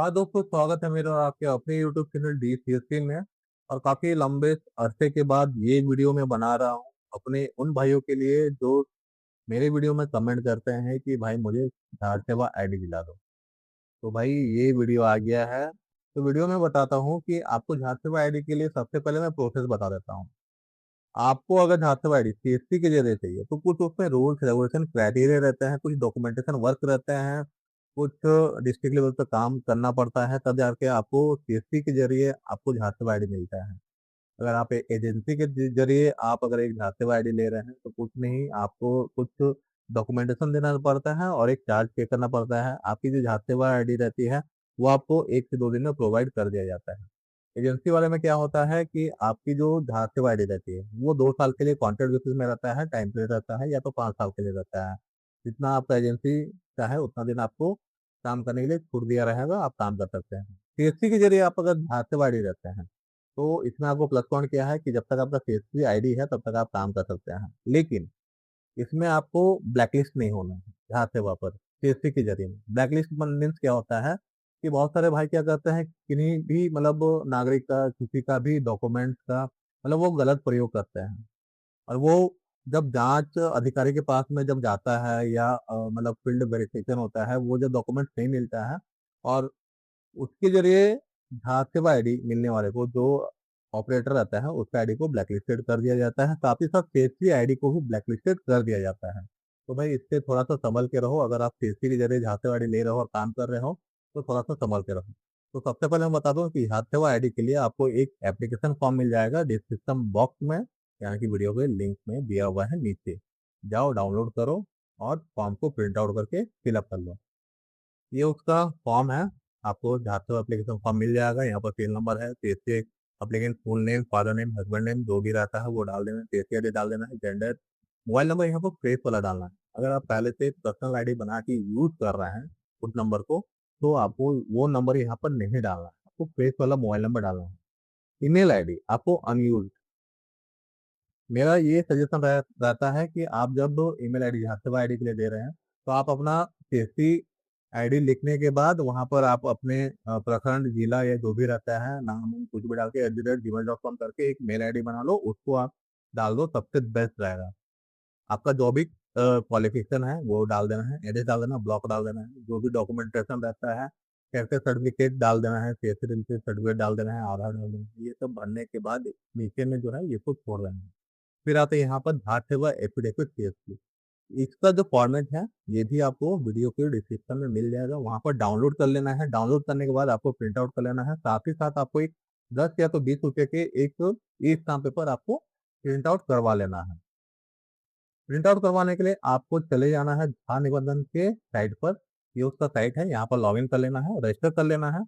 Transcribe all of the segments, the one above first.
हाँ दोस्तों, स्वागत है मेरा आपके अपने YouTube चैनल डी सी में। और काफी लंबे अरसे के बाद ये वीडियो मैं बना रहा हूँ अपने उन भाइयों के लिए जो मेरे वीडियो में कमेंट करते हैं कि भाई मुझे झाड़ सेवा आईडी दिला दो। तो भाई ये वीडियो आ गया है। तो वीडियो में बताता हूँ कि आपको झाड़ सेवा आईडी के लिए सबसे पहले मैं प्रोसेस बता देता हूँ। आपको अगर झाड़ सेवा आईडी सीएससी के जरिए चाहिए तो कुछ उसमें रूल्स रेगुलेशन क्राइटेरिया रहते हैं, कुछ डॉक्यूमेंटेशन वर्क रहते हैं, कुछ डिस्ट्रिक्ट लेवल पे काम करना पड़ता है, तब जाके आपको सीएससी के जरिए आपको झाड़ सेवा आईडी मिलता है। अगर आप एजेंसी के जरिए आप अगर एक झाड़ सेवा आईडी ले रहे हैं तो कुछ नहीं, आपको कुछ डॉक्यूमेंटेशन देना पड़ता है और एक चार्ज पे करना पड़ता है। आपकी जो झाड़ सेवा आईडी रहती है वो आपको 1 से 2 दिन में प्रोवाइड कर दिया जाता है। एजेंसी वाले में क्या होता है कि आपकी जो झाड़ सेवा आईडी रहती है वो 2 साल के लिए कॉन्ट्रैक्ट बेसिस में रहता है, टाइम पीरियड रहता है, या तो 5 साल के लिए रहता है। जितना आपका एजेंसी चाहे उतना दिन आपको काम करने के लिए छूट दिया रहेगा, आप काम कर सकते हैं। सीएससी के जरिए आप अगर झाड़ सेवा आईडी रहते हैं तो इसमें आपको प्लस पॉइंट क्या है कि जब तक आपका सीएससी आईडी है तब तक आप काम कर सकते हैं, लेकिन इसमें आपको ब्लैकलिस्ट नहीं होना है। यहाँ से वापस सीएससी के जरिए ब्लैकलिस्ट मीन्स क्या होता है कि बहुत सारे भाई क्या करते हैं, किन्हीं भी मतलब नागरिक का किसी का भी डॉक्यूमेंट्स का मतलब वो गलत प्रयोग करते हैं। और वो जब जांच अधिकारी के पास में जब जाता है या मतलब फील्ड वेरिफिकेशन होता है, वो जब डॉक्यूमेंट्स नहीं मिलता है और उसके जरिए झासेवा आईडी मिलने वाले को जो ऑपरेटर रहता है उसका आईडी को ब्लैकलिस्टेड कर दिया जाता है, साथ ही साथ सीएससी आईडी को भी ब्लैकलिस्टेड कर दिया जाता है। तो भाई इससे थोड़ा सा संभल के रहो, अगर आप सीएससी के जरिए झासेवा आईडी ले रहे हो और काम कर रहे हो तो थोड़ा सा संभल के रहो। तो सबसे पहले मैं बता दूं कि झासेवा आईडी के लिए आपको एक एप्लीकेशन फॉर्म मिल जाएगा डिस्क्रिप्शन बॉक्स में, यानी कि वीडियो के लिंक में दिया हुआ है नीचे। जाओ डाउनलोड करो और फॉर्म को प्रिंट आउट करके फिलअप कर लो। ये उसका फॉर्म है। आपको जहाँ से एप्लीकेशन फॉर्म मिल जाएगा, यहाँ पर 3 नंबर है, CSC applicant full name, father name, husband name जो भी रहता है वो डाल देना है, सीएससी आईडी डाल देना है, जेंडर, मोबाइल नंबर यहाँ पर फ्रेश वाला डालना है। अगर आप पहले से पर्सनल आईडी बना के यूज कर रहे हैं उस नंबर को, तो आपको वो नंबर यहाँ पर नहीं डालना है, आपको फ्रेश वाला मोबाइल नंबर डालना है। ईमेल आईडी आपको अनयूज, मेरा ये सजेशन रहता है कि आप जब ईमेल आईडी झारसेवा आईडी के लिए दे रहे हैं तो आप अपना सीएससी आईडी लिखने के बाद वहां पर आप अपने प्रखंड जिला या जो भी रहता है नाम उम कुछ भी डाल के @gmail.com करके एक मेल आईडी बना लो, उसको आप डाल दो, सबसे बेस्ट रहेगा। आपका जो भी क्वालिफिकेशन है वो डाल देना है, एड्रेस डाल देना, ब्लॉक डाल देना है, जो भी डॉक्यूमेंटेशन रहता है, कैसे सर्टिफिकेट डाल देना है, सीएससी सर्टिफिकेट डाल देना है, आधार डाल देना है, ये सब भरने के बाद नीचे में जो है ये सब छोड़ देना है। फिर आते हैं यहाँ पर धार सेवा एफिडेविट सीएससी। इसका जो फॉर्मेट है ये भी आपको वीडियो के डिस्क्रिप्शन में मिल जाएगा, वहां पर डाउनलोड कर लेना है। डाउनलोड करने के बाद आपको प्रिंट आउट कर लेना है, साथ ही साथ आपको एक 10 या तो 20 रुपए के एक ई स्टाम्प पेपर आपको प्रिंट आउट करवा लेना है। प्रिंट आउट करवाने के लिए आपको चले जाना है धार निबंधन के साइट पर, ये उसका साइट है, यहाँ पर लॉग इन कर लेना है, रजिस्टर कर लेना है,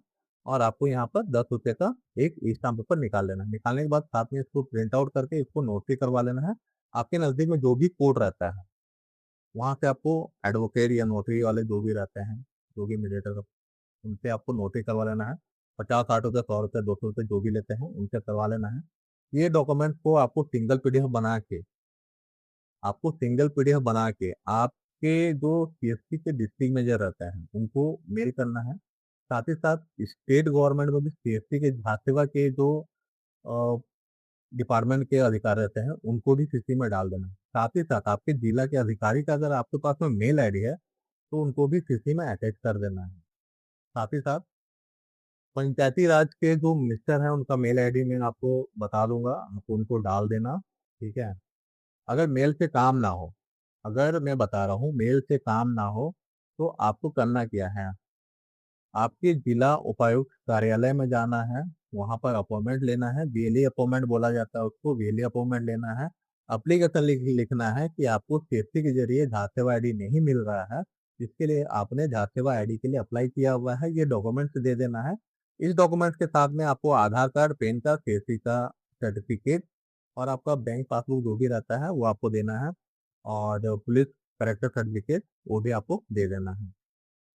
और आपको यहाँ पर 10 रुपए का एक ई स्टाम्प पेपर निकाल लेना है। निकालने के बाद साथ में इसको प्रिंट आउट करके इसको नोटरी करवा लेना है। आपके नज़दीक में जो भी कोर्ट रहता है वहाँ से आपको एडवोकेट या नोटरी वाले जो भी रहते हैं, जो भी मीडिएटर, उनसे आपको नोटरी करवा लेना है। 50-60 रुपये, 100 रुपये, 200 रुपये जो भी लेते हैं उनसे करवा लेना है। ये डॉक्यूमेंट को आपको सिंगल पीडीएफ बना के, आपको सिंगल पीडीएफ बना के आपके जो सीएससी के डिस्ट्रिक्ट मैनेजर रहते हैं उनको मेल करना है। साथ ही साथ स्टेट गवर्नमेंट में भी सीएससी के झासेवा के जो डिपार्टमेंट के अधिकारी रहते हैं उनको भी सीसी में डाल देना है। साथ ही साथ आपके जिला के अधिकारी का अगर आपके पास में मेल आईडी है तो उनको भी सीसी में अटैच कर देना है। साथ ही साथ पंचायती राज के जो मिनिस्टर हैं उनका मेल आईडी मैं आपको बता दूंगा, आप उनको डाल देना। ठीक है। अगर मेल से काम ना हो, अगर मैं बता रहा हूँ मेल से काम ना हो, तो आपको करना क्या है, आपके जिला उपायुक्त कार्यालय में जाना है, वहां पर अपॉइंटमेंट लेना है, बीएलई अपॉइंटमेंट बोला जाता है उसको, बीएलई अपॉइंटमेंट लेना है। अप्लीकेशन लिखना है कि आपको सीएससी के जरिए झासेवा आईडी नहीं मिल रहा है, जिसके लिए आपने झासेवा आईडी के लिए अप्लाई किया हुआ है, ये डॉक्यूमेंट्स दे देना है। इस डॉक्यूमेंट्स के साथ में आपको आधार कार्ड, पैन कार्ड, सीएससी का सर्टिफिकेट और आपका बैंक पासबुक जो भी रहता है वो आपको देना है, और पुलिस करेक्टर सर्टिफिकेट वो भी आपको दे देना है।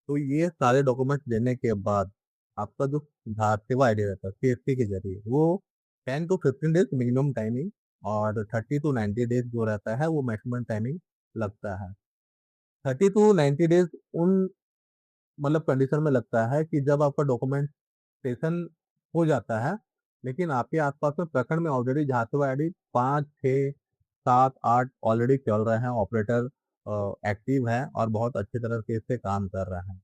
तो ये सारे डॉक्यूमेंट्स देने के बाद आपका जो सेवा आईडी रहता है सीएससी के जरिए वो 10 to 15 डेज मिनिमम टाइमिंग और 30 to 90 डेज जो रहता है वो मैक्सिमम टाइमिंग लगता है। 30 to 90 डेज उन मतलब कंडीशन में लगता है कि जब आपका डॉक्यूमेंटेशन हो जाता है, लेकिन आपके आस-पास में प्रखंड में ऑलरेडी झांसे आईडी 5, 6, 7, 8 ऑलरेडी चल रहे हैं, ऑपरेटर एक्टिव हैं और बहुत अच्छी तरह से इससे काम कर रहे हैं,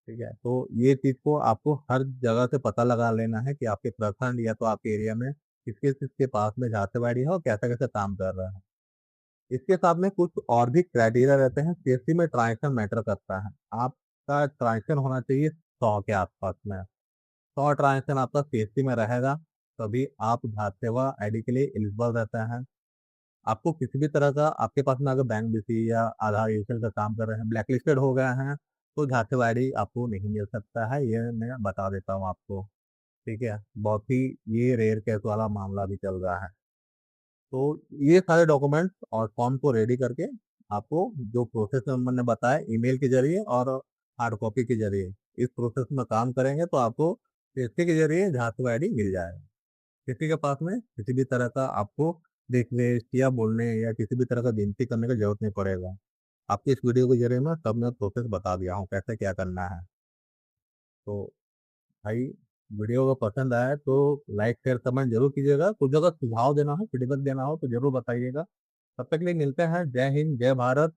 ठीक है? तो ये चीज़ को आपको हर जगह से पता लगा लेना है कि आपके प्रखंड या तो आपके एरिया में किसके-किसके पास में झांसे आईडी है और कैसे-कैसे काम कर रहा है। इसके साथ में कुछ और भी क्राइटेरिया रहते हैं, सीएससी में ट्रांज़ैक्शन मैटर करता है। आपका ट्रांज़ैक्शन होना चाहिए 100 के आस-पास में। 100 ट्रांज़ैक्शन आपका सीएससी में रहेगा, तभी आप सेवा आईडी के लिए एलिजिबल रहते हैं। आपको किसी भी तरह का आपके पास में अगर बैंक बीसी या आधार रजिस्टर का काम कर रहे हैं, ब्लैक लिस्टेड हो गए हैं, तो सेवा आईडी आपको नहीं मिल सकता है, ये मैं बता देता हूँ आपको, ठीक है? बहुत ही ये रेयर केस वाला मामला भी चल रहा है। तो ये सारे डॉक्यूमेंट्स और फॉर्म को रेडी करके आपको जो प्रोसेस मैंने बताया ईमेल के ज़रिए और हार्ड कॉपी के ज़रिए, इस प्रोसेस में काम करेंगे तो आपको पेशे के ज़रिए झांसी आईडी मिल जाएगा। किसी के पास में किसी भी तरह का आपको रिक्वेस्ट या बोलने या किसी भी तरह का विनती करने की ज़रूरत नहीं पड़ेगा। आपकी इस वीडियो के ज़रिए मैं सब मैं प्रोसेस बता दिया हूँ, कैसे क्या करना है। तो भाई वीडियो अगर पसंद आया तो लाइक, शेयर, कमेंट ज़रूर कीजिएगा। कुछ अगर सुझाव देना हो, फीडबैक देना हो तो ज़रूर बताइएगा। तब तक के लिए मिलते हैं। जय हिंद, जय भारत।